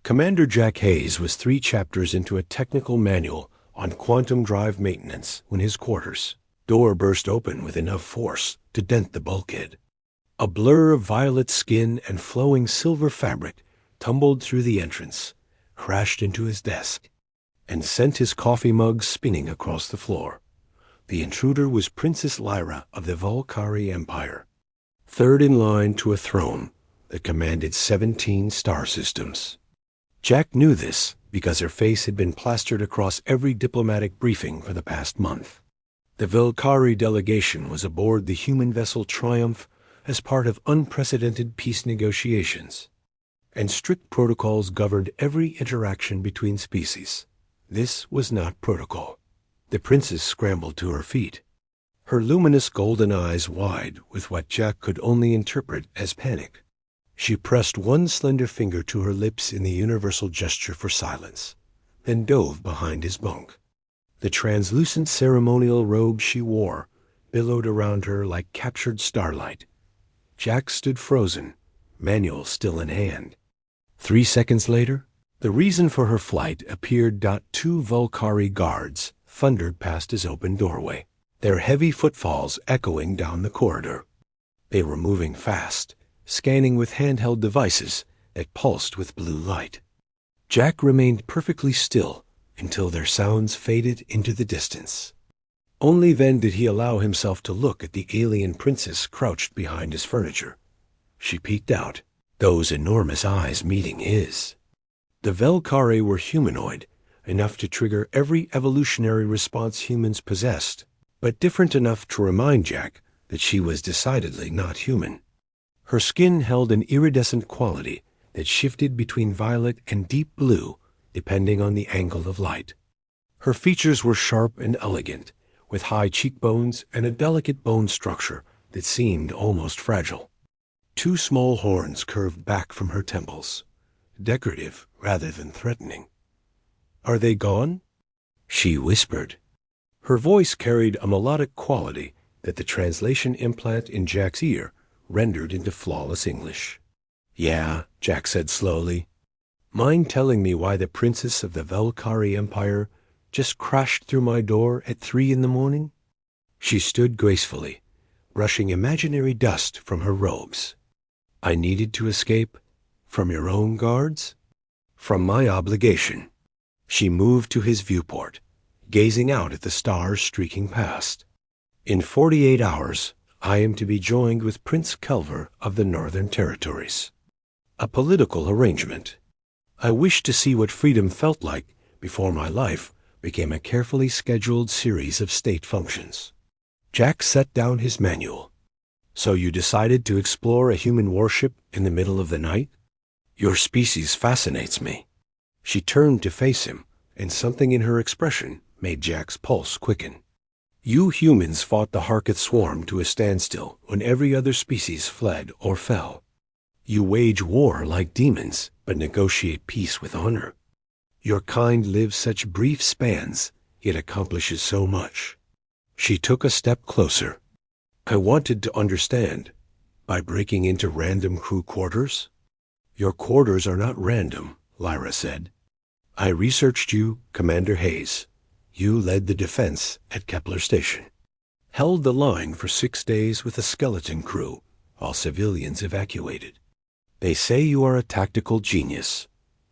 Commander Jack Hayes was 3 chapters into a technical manual on quantum drive maintenance when his quarters door burst open with enough force to dent the bulkhead. A blur of violet skin and flowing silver fabric tumbled through the entrance, crashed into his desk, and sent his coffee mug spinning across the floor. The intruder was Princess Lyra of the Volcari Empire, third in line to a throne that commanded 17 star systems. Jack knew this because her face had been plastered across every diplomatic briefing for the past month. The Volcari delegation was aboard the human vessel Triumph as part of unprecedented peace negotiations, and strict protocols governed every interaction between species. This was not protocol. The princess scrambled to her feet, her luminous golden eyes wide with what Jack could only interpret as panic. She pressed one slender finger to her lips in the universal gesture for silence, then dove behind his bunk. The translucent ceremonial robe she wore billowed around her like captured starlight. Jack stood frozen, manual still in hand. 3 seconds later, the reason for her flight appeared. 2 Volcari guards thundered past his open doorway, their heavy footfalls echoing down the corridor. They were moving fast, scanning with handheld devices that pulsed with blue light. Jack remained perfectly still until their sounds faded into the distance. Only then did he allow himself to look at the alien princess crouched behind his furniture. She peeked out, those enormous eyes meeting his. The Volcari were humanoid, enough to trigger every evolutionary response humans possessed, but different enough to remind Jack that she was decidedly not human. Her skin held an iridescent quality that shifted between violet and deep blue depending on the angle of light. Her features were sharp and elegant, with high cheekbones and a delicate bone structure that seemed almost fragile. 2 small horns curved back from her temples, decorative rather than threatening. "Are they gone?" she whispered. Her voice carried a melodic quality that the translation implant in Jack's ear rendered into flawless English. "Yeah," Jack said slowly. "Mind telling me why the princess of the Volcari Empire just crashed through my door at 3 in the morning? She stood gracefully, brushing imaginary dust from her robes. "I needed to escape from your own guards?" "From my obligation." She moved to his viewport, gazing out at the stars streaking past. "In 48 hours, I am to be joined with Prince Kelver of the Northern Territories. A political arrangement. I wish to see what freedom felt like before my life became a carefully scheduled series of state functions." Jack set down his manual. "So you decided to explore a human warship in the middle of the night? Your species fascinates me." She turned to face him, and something in her expression made Jack's pulse quicken. "You humans fought the Harketh swarm to a standstill when every other species fled or fell. You wage war like demons, but negotiate peace with honor. Your kind lives such brief spans, yet accomplishes so much." She took a step closer. "I wanted to understand. By breaking into random crew quarters?" "Your quarters are not random," Lyra said. "I researched you, Commander Hayes. You led the defense at Kepler Station. Held the line for 6 days with a skeleton crew, while civilians evacuated. They say you are a tactical genius.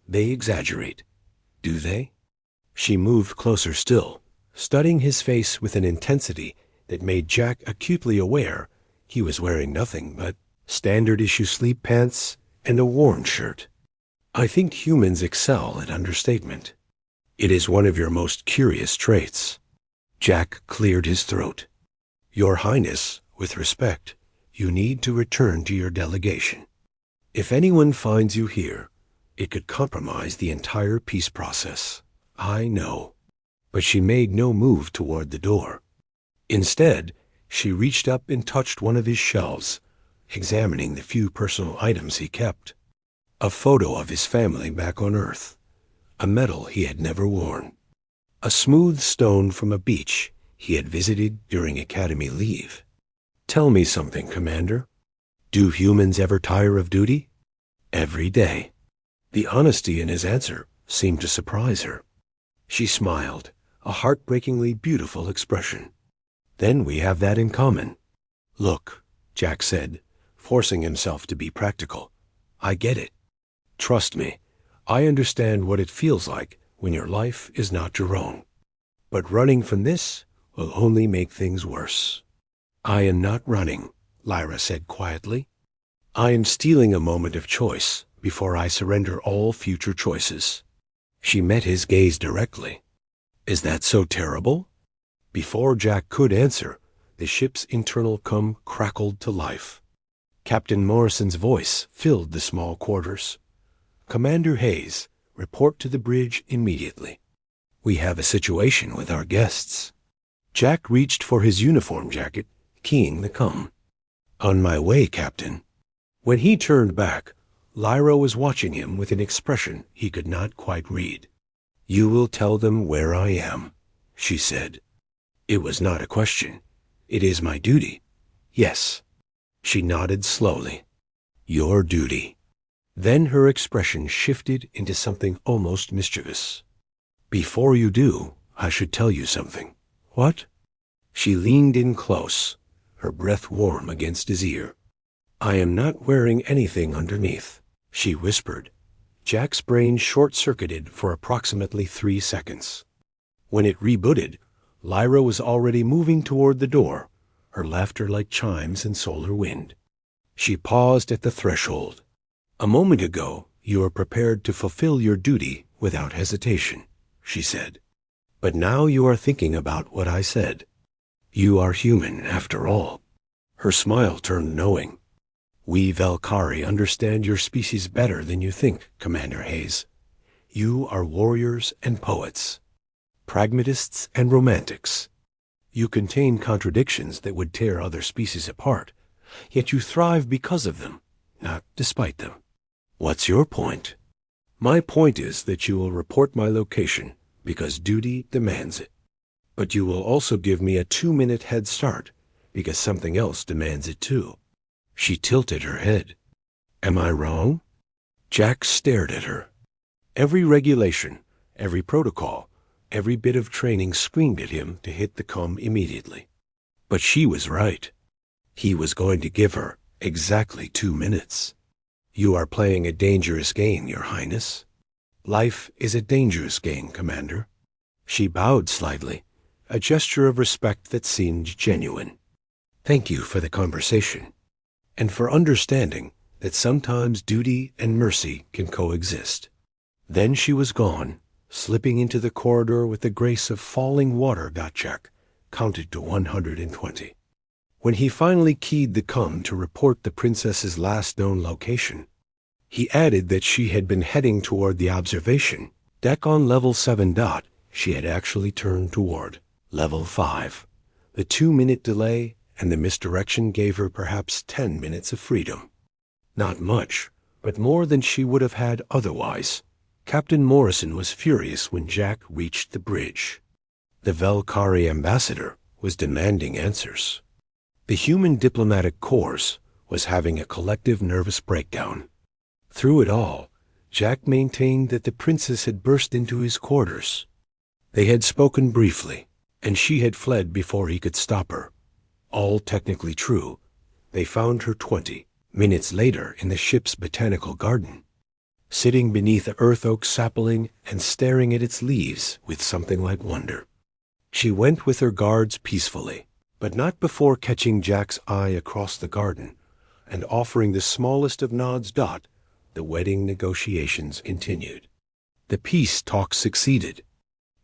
They exaggerate. Do they?" She moved closer still, studying his face with an intensity that made Jack acutely aware he was wearing nothing but standard-issue sleep pants and a worn shirt. "I think humans excel at understatement. It is one of your most curious traits." Jack cleared his throat. "Your Highness, with respect, you need to return to your delegation. If anyone finds you here, it could compromise the entire peace process. I know." But she made no move toward the door. Instead, she reached up and touched one of his shelves, examining the few personal items he kept. A photo of his family back on Earth, a medal he had never worn, a smooth stone from a beach he had visited during Academy leave. "Tell me something, Commander. Do humans ever tire of duty?" "Every day." The honesty in his answer seemed to surprise her. She smiled, a heartbreakingly beautiful expression. Then we have that in common. Look, Jack said, forcing himself to be practical. I get it. Trust me, I understand what it feels like when your life is not your own. But running from this will only make things worse. I am not running, Lyra said quietly. I am stealing a moment of choice before I surrender all future choices. She met his gaze directly. Is that so terrible? Before Jack could answer, the ship's internal com crackled to life. Captain Morrison's voice filled the small quarters. Commander Hayes, report to the bridge immediately. We have a situation with our guests. Jack reached for his uniform jacket, keying the com. On my way, Captain. When he turned back, Lyra was watching him with an expression he could not quite read. You will tell them where I am, she said. It was not a question. It is my duty. Yes. She nodded slowly. Your duty. Then her expression shifted into something almost mischievous. Before you do, I should tell you something. What? She leaned in close, her breath warm against his ear. I am not wearing anything underneath, she whispered. Jack's brain short-circuited for approximately 3 seconds. When it rebooted, Lyra was already moving toward the door, her laughter like chimes in solar wind. She paused at the threshold. A moment ago, you were prepared to fulfill your duty without hesitation, she said. But now you are thinking about what I said. You are human, after all. Her smile turned knowing. We Valkyrie understand your species better than you think, Commander Hayes. You are warriors and poets, pragmatists and romantics. You contain contradictions that would tear other species apart, yet you thrive because of them, not despite them. What's your point? My point is that you will report my location because duty demands it. But you will also give me a 2-minute head start because something else demands it too. She tilted her head. Am I wrong? Jack stared at her. Every regulation, every protocol, every bit of training screamed at him to hit the com immediately. But she was right. He was going to give her exactly 2 minutes. You are playing a dangerous game, Your Highness. Life is a dangerous game, Commander. She bowed slightly, a gesture of respect that seemed genuine. Thank you for the conversation, and for understanding that sometimes duty and mercy can coexist. Then she was gone, slipping into the corridor with the grace of falling water. Jack counted to 120. When he finally keyed the com to report the princess's last known location, he added that she had been heading toward the observation deck on level 7. She had actually turned toward level 5. The 2-minute delay and the misdirection gave her perhaps 10 minutes of freedom. Not much, but more than she would have had otherwise. Captain Morrison was furious when Jack reached the bridge. The Valkyrie ambassador was demanding answers. The human diplomatic corps was having a collective nervous breakdown. Through it all, Jack maintained that the princess had burst into his quarters. They had spoken briefly, and she had fled before he could stop her. All technically true. They found her 20 minutes later in the ship's botanical garden, sitting beneath a earth oak sapling and staring at its leaves with something like wonder. She went with her guards peacefully, but not before catching Jack's eye across the garden and offering the smallest of nods. The wedding negotiations continued. The peace talks succeeded.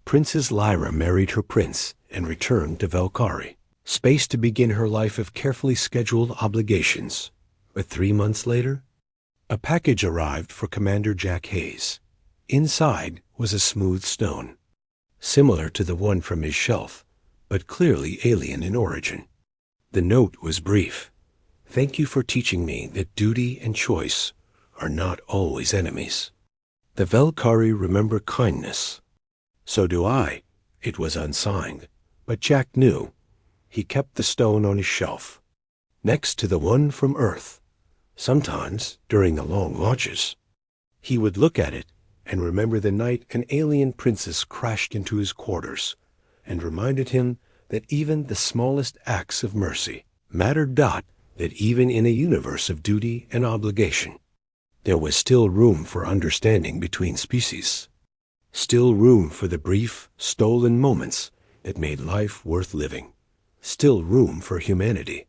Princess Lyra married her prince and returned to Valkyrie, space to begin her life of carefully scheduled obligations. But 3 months later, a package arrived for Commander Jack Hayes. Inside was a smooth stone, similar to the one from his shelf, but clearly alien in origin. The note was brief. Thank you for teaching me that duty and choice are not always enemies. The Valkyrie remember kindness. So do I. It was unsigned, but Jack knew. He kept the stone on his shelf, next to the one from Earth. Sometimes, during the long watches, He would look at it and remember the night an alien princess crashed into his quarters and reminded him that even the smallest acts of mercy mattered not, that even in a universe of duty and obligation, there was still room for understanding between species, still room for the brief, stolen moments that made life worth living, still room for humanity.